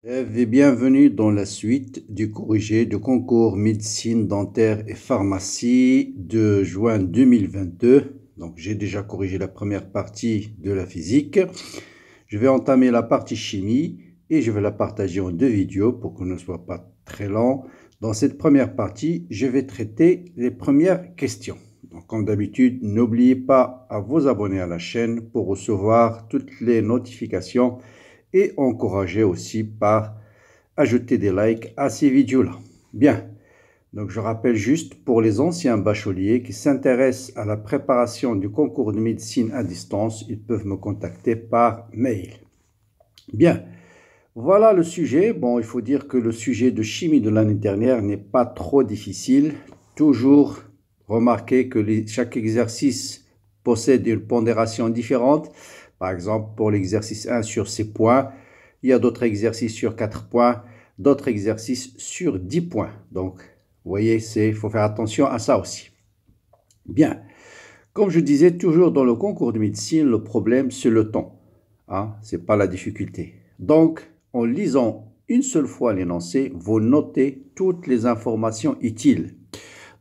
Et bienvenue dans la suite du corrigé de concours médecine dentaire et pharmacie de juin 2022. Donc j'ai déjà corrigé la première partie de la physique. Je vais entamer la partie chimie et je vais la partager en deux vidéos pour que ce ne soit pas très long. Dans cette première partie, je vais traiter les premières questions. Donc, comme d'habitude, n'oubliez pas à vous abonner à la chaîne pour recevoir toutes les notifications et encourager aussi par ajouter des likes à ces vidéos-là. Bien, donc je rappelle juste pour les anciens bacheliers qui s'intéressent à la préparation du concours de médecine à distance, ils peuvent me contacter par mail. Bien, voilà le sujet. Bon, il faut dire que le sujet de chimie de l'année dernière n'est pas trop difficile. Toujours remarquez que chaque exercice possède une pondération différente. Par exemple, pour l'exercice 1 sur 6 points, il y a d'autres exercices sur 4 points, d'autres exercices sur 10 points. Donc, vous voyez, il faut faire attention à ça aussi. Bien, comme je disais, toujours dans le concours de médecine, le problème, c'est le temps. Hein? Ce n'est pas la difficulté. Donc, en lisant une seule fois l'énoncé, vous notez toutes les informations utiles.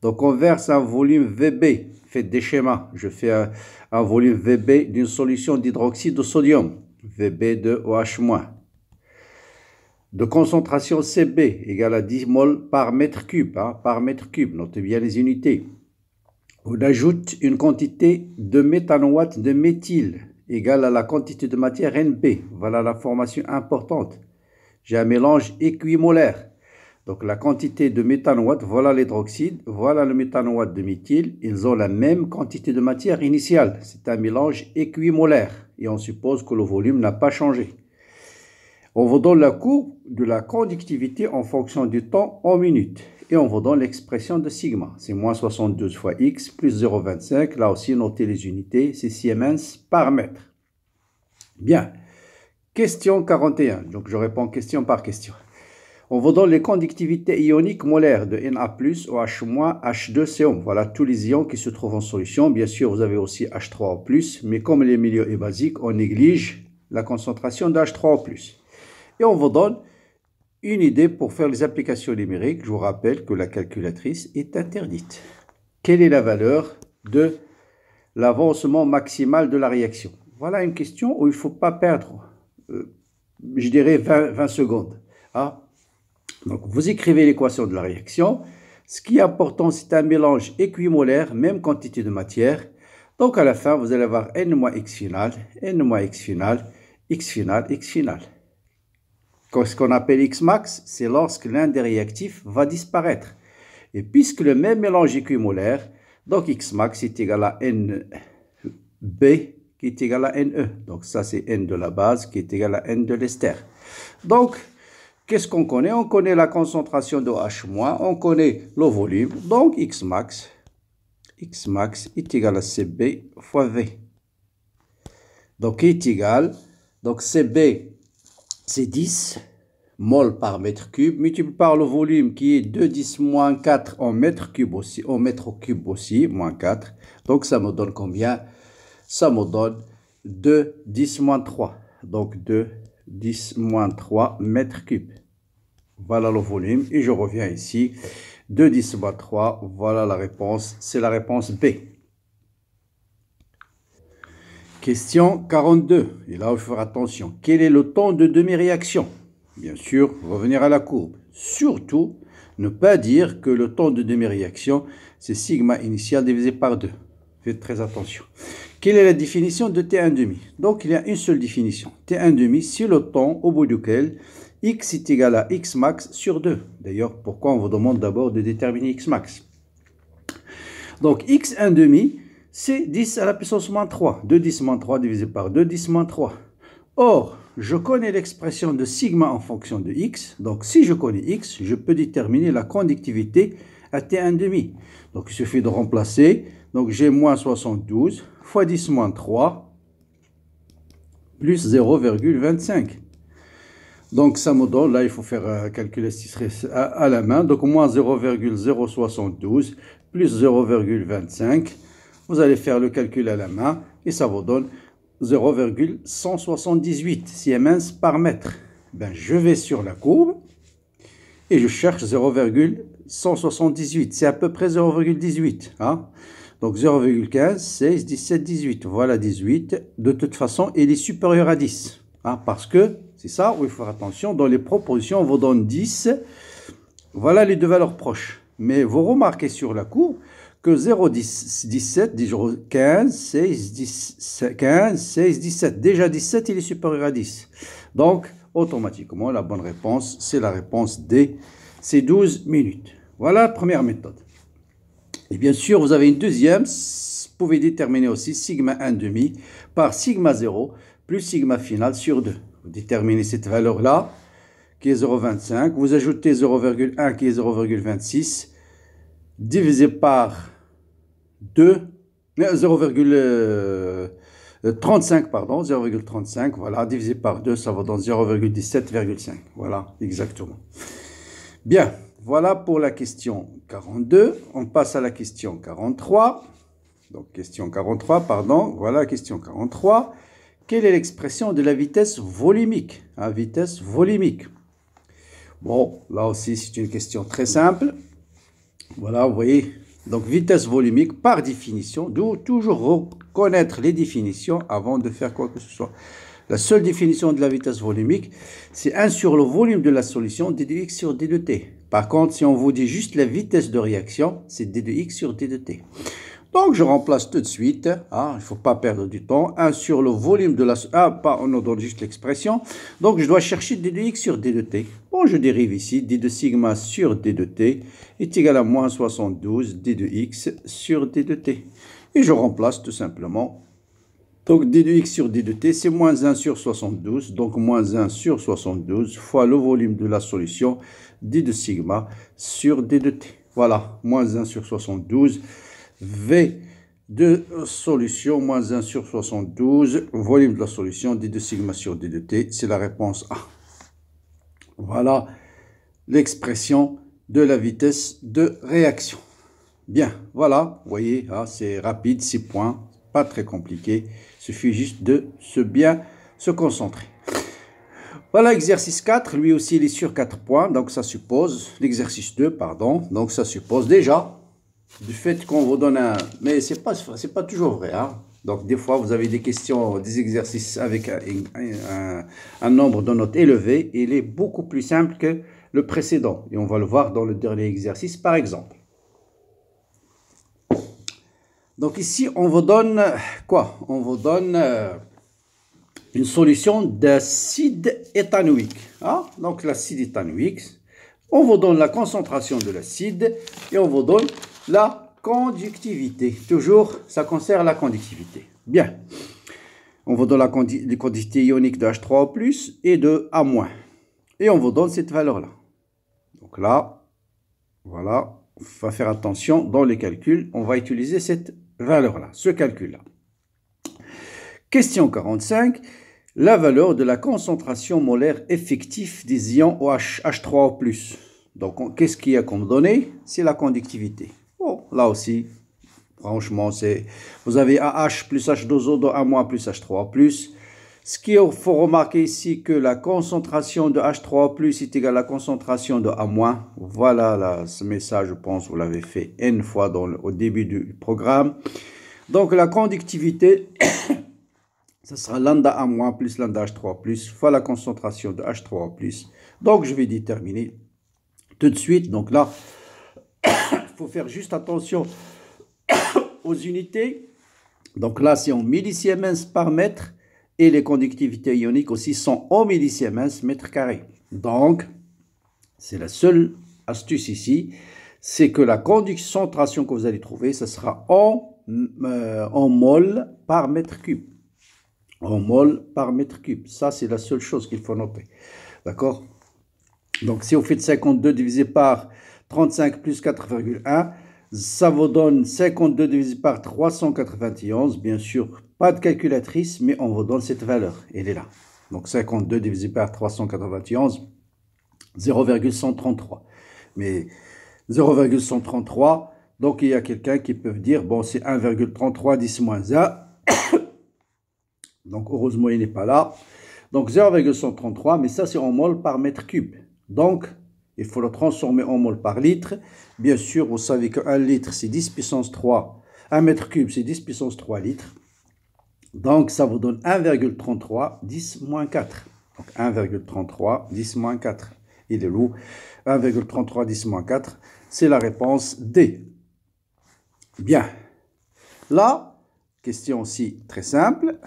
Donc, on verse un volume VB. Faites des schémas. Je fais un volume VB d'une solution d'hydroxyde de sodium. VB de OH-. De concentration CB égale à 10 mol par mètre cube. Par mètre cube. Notez bien les unités. On ajoute une quantité de méthanoate de méthyle égale à la quantité de matière NP. Voilà la formation importante. J'ai un mélange équimolaire. Donc la quantité de méthanoate, voilà l'hydroxyde, voilà le méthanoate de méthyle. Ils ont la même quantité de matière initiale. C'est un mélange équimolaire et on suppose que le volume n'a pas changé. On vous donne la courbe de la conductivité en fonction du temps en minutes. Et on vous donne l'expression de sigma. C'est moins 72 fois x plus 0,25. Là aussi, notez les unités. C'est Siemens par mètre. Bien. Question 41. Donc, je réponds question par question. On vous donne les conductivités ioniques molaires de Na+, OH-, H2CO. Voilà tous les ions qui se trouvent en solution. Bien sûr, vous avez aussi H3O+, mais comme les milieux est basique, on néglige la concentration de H3O+. Et on vous donne une idée pour faire les applications numériques. Je vous rappelle que la calculatrice est interdite. Quelle est la valeur de l'avancement maximal de la réaction? Voilà une question où il ne faut pas perdre, je dirais, 20 secondes. Donc, vous écrivez l'équation de la réaction. Ce qui est important, c'est un mélange équimolaire, même quantité de matière. Donc, à la fin, vous allez avoir N moins X final, N moins X final, X final, X final. Ce qu'on appelle X max, c'est lorsque l'un des réactifs va disparaître. Et puisque le même mélange équimolaire, donc X max est égal à NB qui est égal à NE. Donc ça, c'est N de la base qui est égal à N de l'ester. Donc, qu'est-ce qu'on connaît? On connaît la concentration de H-, on connaît le volume. Donc, X max est égal à CB fois V. Donc, est égal, donc CB, c'est 10 mol par mètre cube, multiplié par le volume qui est 2,10 moins 4 en mètre cube aussi, moins 4. Donc, ça me donne combien? Ça me donne 2,10 moins 3. Donc, 2,10 moins 3 mètres cubes. Voilà le volume. Et je reviens ici. 2,10 moins 3. Voilà la réponse. C'est la réponse B. Question 42. Et là, il faut faire attention. Quel est le temps de demi-réaction? Bien sûr, revenir à la courbe. Surtout, ne pas dire que le temps de demi-réaction, c'est sigma initial divisé par 2. Faites très attention. Quelle est la définition de T1,5? Donc, il y a une seule définition. T1,5, c'est le temps au bout duquel x est égal à x max sur 2. D'ailleurs, pourquoi on vous demande d'abord de déterminer x max? Donc, x1,5, c'est 10 à la puissance moins 3. 2,10 moins 3 divisé par 2,10 moins 3. Or, je connais l'expression de sigma en fonction de x. Donc, si je connais x, je peux déterminer la conductivité à T1,5. Donc, il suffit de remplacer. Donc, j'ai moins 72 fois 10 moins 3 plus 0,25. Donc, ça me donne, là, il faut faire calculer à la main. Donc, moins 0,072 plus 0,25. Vous allez faire le calcul à la main et ça vous donne 0,178 Siemens par mètre. Ben, je vais sur la courbe et je cherche 0,178. C'est à peu près 0,18. Hein? Donc 0,15, 16, 17, 18. Voilà 18. De toute façon, il est supérieur à 10. Hein? Parce que, c'est ça où il faut faire attention, dans les propositions, on vous donne 10. Voilà les deux valeurs proches. Mais vous remarquez sur la courbe que 0,10, 17, 15, 16, 10, 15, 16, 17. Déjà 17, il est supérieur à 10. Donc, automatiquement, la bonne réponse, c'est la réponse D. C'est 12 minutes. Voilà la première méthode. Et bien sûr, vous avez une deuxième. Vous pouvez déterminer aussi sigma 1,5 par sigma 0 plus sigma final sur 2. Vous déterminez cette valeur-là, qui est 0,25. Vous ajoutez 0,1 qui est 0,26, divisé par 2, 0,35, pardon, 0,35, voilà, divisé par 2, ça va dans 0,17,5. Voilà, exactement. Bien, voilà pour la question 42. On passe à la question 43. Donc, question 43, pardon. Voilà la question 43. Quelle est l'expression de la vitesse volumique? Vitesse volumique. Bon, là aussi, c'est une question très simple. Voilà, vous voyez. Donc, vitesse volumique, par définition, d'où toujours reconnaître les définitions avant de faire quoi que ce soit. La seule définition de la vitesse volumique, c'est 1 sur le volume de la solution, d de x sur d de t. Par contre, si on vous dit juste la vitesse de réaction, c'est d de x sur d de t. Donc, je remplace tout de suite, il ne faut pas perdre du temps, 1 sur le volume de la... on nous donne juste l'expression. Donc, je dois chercher d de x sur d de t. Bon, je dérive ici, d de sigma sur d de t est égal à moins 72 d de x sur d de t. Et je remplace tout simplement. Donc, d de x sur d de t, c'est moins 1 sur 72. Donc, moins 1 sur 72 fois le volume de la solution, d de sigma sur d de t. Voilà, moins 1 sur 72. V de solution, moins 1 sur 72, volume de la solution, d de sigma sur d de t, c'est la réponse A. Voilà l'expression de la vitesse de réaction. Bien, voilà, vous voyez, c'est rapide, 6 points, pas très compliqué, il suffit juste de bien se concentrer. Voilà l'exercice 4, lui aussi il est sur 4 points, donc ça suppose, l'exercice 2, pardon, donc ça suppose déjà, du fait qu'on vous donne un... Mais c'est pas toujours vrai. Donc, des fois, vous avez des questions, des exercices avec un nombre de notes élevé. Et il est beaucoup plus simple que le précédent. Et on va le voir dans le dernier exercice, par exemple. Donc, ici, on vous donne quoi? On vous donne une solution d'acide éthanoïque. Donc, l'acide éthanoïque, on vous donne la concentration de l'acide et on vous donne la conductivité. Toujours, ça concerne la conductivité. Bien. On vous donne les conductivités ioniques de H3O+, et de A-. Et on vous donne cette valeur-là. Donc là, voilà, on va faire attention dans les calculs. On va utiliser cette valeur-là, ce calcul-là. Question 45. La valeur de la concentration molaire effective des ions OH, H3O+. Donc, qu'est-ce qu'il y a comme donnée? C'est la conductivité. Bon, là aussi, franchement, vous avez AH plus H2O de A- plus H3O+. Ce qu'il faut remarquer ici, que la concentration de H3O+ est égale à la concentration de A-. Voilà ce message, je pense, vous l'avez fait N fois au début du programme. Donc, la conductivité, ce sera lambda A- plus lambda H3O+, fois la concentration de H3O+. Donc, je vais déterminer tout de suite. Donc là, il faut faire juste attention aux unités. Donc là, c'est en millisiemens par mètre. Et les conductivités ioniques aussi sont en millisiemens mètre carré. Donc, c'est la seule astuce ici. C'est que la concentration que vous allez trouver, ce sera en mol par mètre cube. En mol par mètre cube. Ça, c'est la seule chose qu'il faut noter. D'accord? Donc, si vous faites 52 divisé par 35 plus 4,1, ça vous donne 52 divisé par 391. Bien sûr, pas de calculatrice, mais on vous donne cette valeur. Elle est là. Donc, 52 divisé par 391, 0,133. Mais 0,133, donc il y a quelqu'un qui peut dire, bon, c'est 1,33 10 moins 1. Donc, heureusement, il n'est pas là. Donc 0,133, mais ça c'est en mol par mètre cube. Donc, il faut le transformer en mol par litre. Bien sûr, vous savez qu'un litre c'est 10 puissance 3. Un mètre cube c'est 10 puissance 3 litres. Donc, ça vous donne 1,33 10 moins 4. Donc 1,33 10 moins 4. Il est lourd. 1,33 10 moins 4. C'est la réponse D. Bien. Là, question aussi très simple.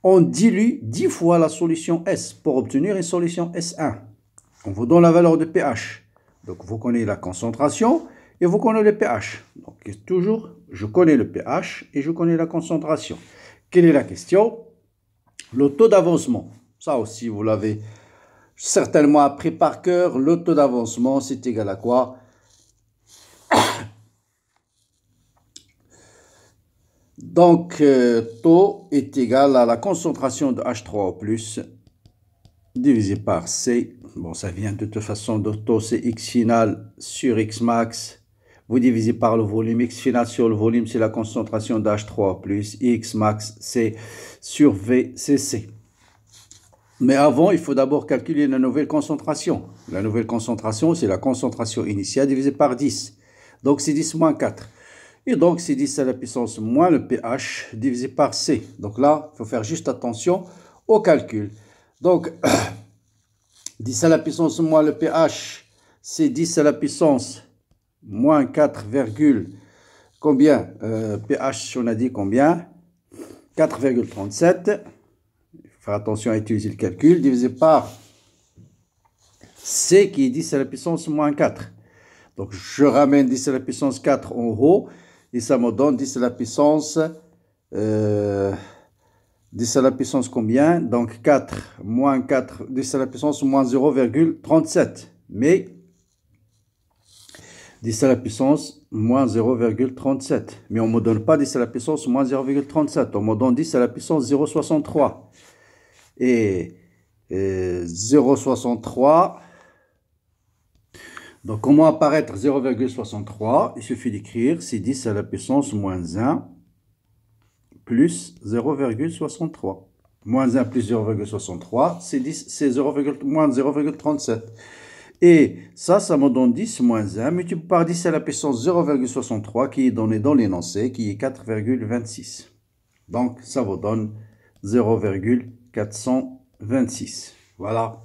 On dilue 10 fois la solution S pour obtenir une solution S1. On vous donne la valeur de pH. Donc, vous connaissez la concentration et vous connaissez le pH. Donc, toujours, je connais le pH et je connais la concentration. Quelle est la question? Le taux d'avancement. Ça aussi, vous l'avez certainement appris par cœur. Le taux d'avancement, c'est égal à quoi? Donc, taux est égal à la concentration de H3O+, divisé par C. Bon, ça vient de toute façon de taux, c'est X final sur X max. Vous divisez par le volume. X final sur le volume, c'est la concentration de H3O+. X max, c'est sur VCC. Mais avant, il faut d'abord calculer la nouvelle concentration. La nouvelle concentration, c'est la concentration initiale divisée par 10. Donc, c'est 10 moins 4. Et donc, c'est 10 à la puissance moins le pH divisé par C. Donc là, il faut faire juste attention au calcul. Donc, 10 à la puissance moins le pH, c'est 10 à la puissance moins 4, combien pH, on a dit combien 4,37. Il faut faire attention à utiliser le calcul. Divisé par C qui est 10 à la puissance moins 4. Donc, je ramène 10 à la puissance 4 en haut. Et ça me donne 10 à la puissance, 10 à la puissance combien? Donc 4 moins 4, 10 à la puissance moins 0,37. Mais 10 à la puissance moins 0,37. Mais on ne me donne pas 10 à la puissance moins 0,37. On me donne 10 à la puissance 0,63. Et 0,63... Donc, comment apparaître 0,63? Il suffit d'écrire, c'est 10 à la puissance moins 1 plus 0,63. Moins 1 plus 0,63, c'est moins 0,37. Et ça me donne 10 moins 1 multiplié par 10 à la puissance 0,63 qui est donné dans l'énoncé, qui est 4,26. Donc, ça vous donne 0,426. Voilà,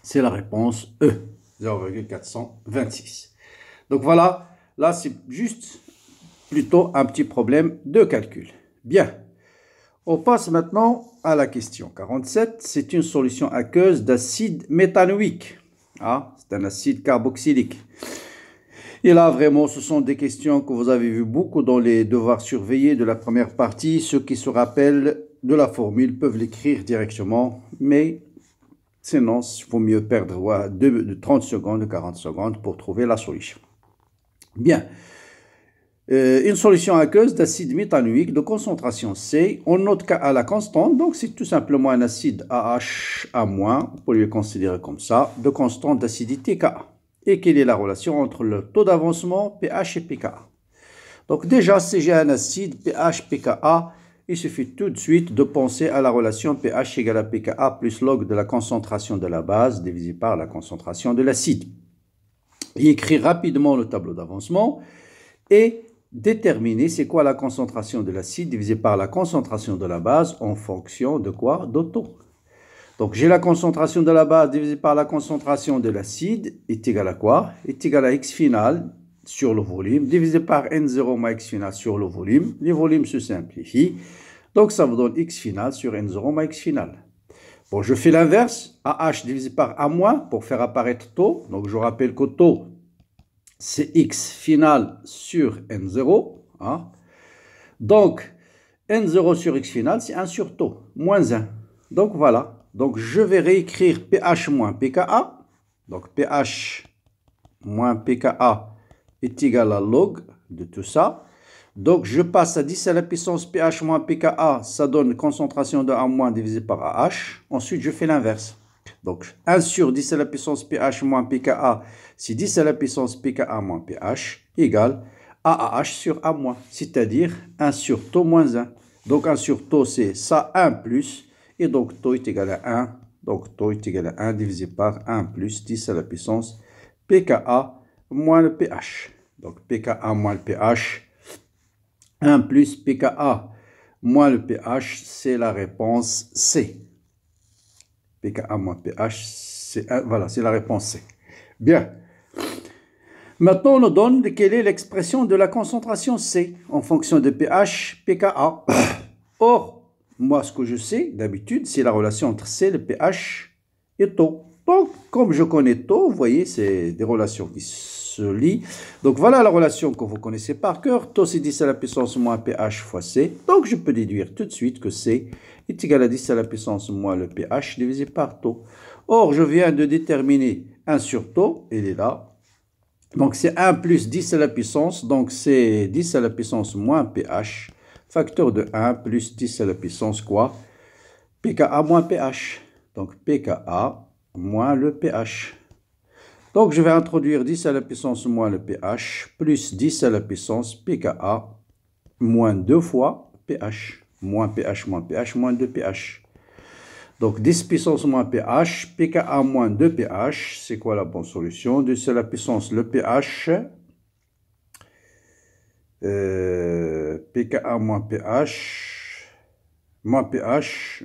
c'est la réponse E. 0,426. Donc voilà, là c'est juste plutôt un petit problème de calcul. Bien, on passe maintenant à la question 47. C'est une solution aqueuse d'acide méthanoïque. Ah, c'est un acide carboxylique. Et là vraiment, ce sont des questions que vous avez vues beaucoup dans les devoirs surveillés de la première partie. Ceux qui se rappellent de la formule peuvent l'écrire directement, mais sinon, il faut mieux perdre de 30 secondes, 40 secondes pour trouver la solution. Bien. Une solution aqueuse d'acide méthanoïque de concentration C. On note Ka la constante, donc c'est tout simplement un acide AH A-, on peut le considérer comme ça, de constante d'acidité Ka. Et quelle est la relation entre le taux d'avancement pH et pKa? Donc déjà, si j'ai un acide pH pKa, il suffit tout de suite de penser à la relation pH égale à pKa plus log de la concentration de la base divisé par la concentration de l'acide. Et écrire rapidement le tableau d'avancement et déterminer c'est quoi la concentration de l'acide divisé par la concentration de la base en fonction de quoi? De taux. Donc j'ai la concentration de la base divisé par la concentration de l'acide est égal à quoi? Est égal à X final sur le volume, divisé par N0 moins X final sur le volume. Les volumes se simplifient. Donc, ça vous donne X final sur N0 moins X final. Bon, je fais l'inverse. AH divisé par A moins pour faire apparaître taux. Donc, je rappelle que taux, c'est X final sur N0. Hein. Donc, N0 sur X final, c'est 1 sur taux, moins 1. Donc, voilà. Donc, je vais réécrire pH moins pKa. Donc, pH moins pKa est égal à log de tout ça. Donc, je passe à 10 à la puissance pH moins pKa, ça donne concentration de A- divisé par AH. Ensuite, je fais l'inverse. Donc, 1 sur 10 à la puissance pH moins pKa, c'est 10 à la puissance pKa moins pH, égale AAH sur A-, c'est-à-dire 1 sur taux moins 1. Donc, 1 sur taux, c'est ça 1 plus, Et donc, taux est égal à 1. Donc, taux est égal à 1 divisé par 1 plus 10 à la puissance pKa moins le pH. Donc, pKa moins le pH. 1 plus pKa moins le pH, c'est la réponse C. pKa moins pH, c'est voilà, c'est la réponse C. Bien. Maintenant, on nous donne quelle est l'expression de la concentration C en fonction de pH, pKa. Or, moi, ce que je sais, d'habitude, c'est la relation entre C, le pH et taux. Donc, comme je connais taux, vous voyez, c'est des relations qui se lient. Donc, voilà la relation que vous connaissez par cœur. Taux, c'est 10 à la puissance moins pH fois C. Donc, je peux déduire tout de suite que C est égal à 10 à la puissance moins le pH divisé par taux. Or, je viens de déterminer 1 sur taux, il est là. Donc, c'est 1 plus 10 à la puissance, donc c'est 10 à la puissance moins pH, facteur de 1 plus 10 à la puissance quoi? pKa moins pH. Donc, pKa moins le pH. Donc, je vais introduire 10 à la puissance moins le pH, plus 10 à la puissance pKa, moins 2 fois pH. Moins pH, moins pH, moins 2 pH. Donc, 10 puissance moins pH, pKa moins 2 pH, c'est quoi la bonne solution? 10 à la puissance le pH, pKa moins pH,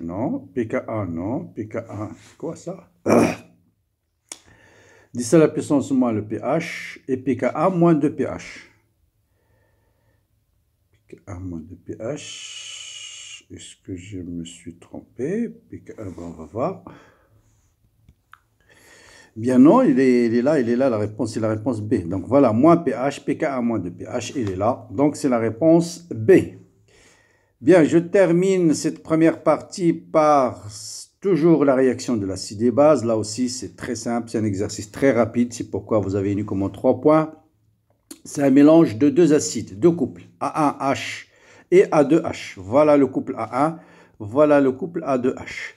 non, pKa non, pKa, quoi ça? 10 à la puissance moins le pH et pKa moins 2 pH. pKa moins 2 pH. Est-ce que je me suis trompé? pKa, on va voir. Bien non, il est là, la réponse, c'est la réponse B. Donc voilà, moins pH, pKa moins 2 pH, il est là. Donc c'est la réponse B. Bien, je termine cette première partie par toujours la réaction de l'acide et base. Là aussi, c'est très simple, c'est un exercice très rapide. C'est pourquoi vous avez uniquement 3 points. C'est un mélange de deux acides, deux couples, A1H et A2H. Voilà le couple A1, voilà le couple A2H.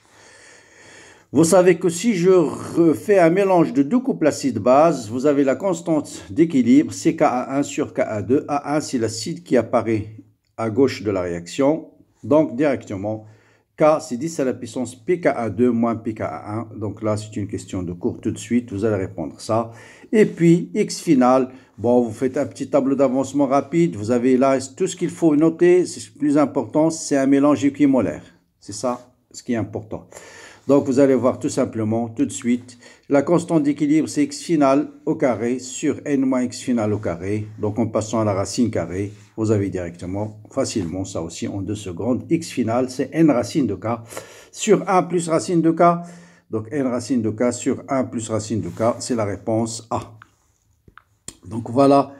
Vous savez que si je refais un mélange de deux couples acides-base, vous avez la constante d'équilibre, c'est Ka1 sur Ka2. A1, c'est l'acide qui apparaît à gauche de la réaction. Donc, directement, K, c'est 10 à la puissance pKa2 moins pKa1. Donc là, c'est une question de cours tout de suite. Vous allez répondre ça. Et puis, X final. Bon, vous faites un petit tableau d'avancement rapide. Vous avez là tout ce qu'il faut noter. C'est le plus important, c'est un mélange équimolaire. C'est ça ce qui est important. Donc, vous allez voir tout simplement, tout de suite, la constante d'équilibre, c'est x final au carré sur n moins x final au carré. Donc, en passant à la racine carrée, vous avez directement, facilement, ça aussi en 2 secondes. X final, c'est n racine de k sur 1 plus racine de k. Donc, n racine de k sur 1 plus racine de k, c'est la réponse A. Donc, voilà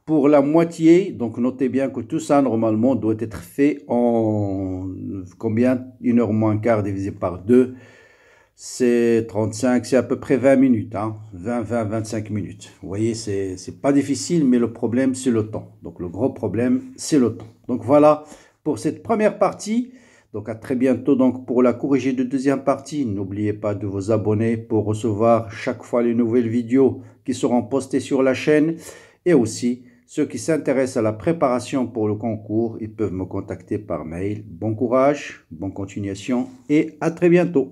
pour la moitié. Donc, notez bien que tout ça, normalement, doit être fait en combien? 1 heure moins quart divisé par 2. C'est 35, c'est à peu près 20 minutes, hein? 25 minutes. Vous voyez, c'est pas difficile, mais le problème, c'est le temps. Donc, le gros problème, c'est le temps. Donc, voilà pour cette première partie. Donc, à très bientôt donc, pour la corrigée de deuxième partie. N'oubliez pas de vous abonner pour recevoir chaque fois les nouvelles vidéos qui seront postées sur la chaîne. Et aussi, ceux qui s'intéressent à la préparation pour le concours, ils peuvent me contacter par mail. Bon courage, bonne continuation et à très bientôt.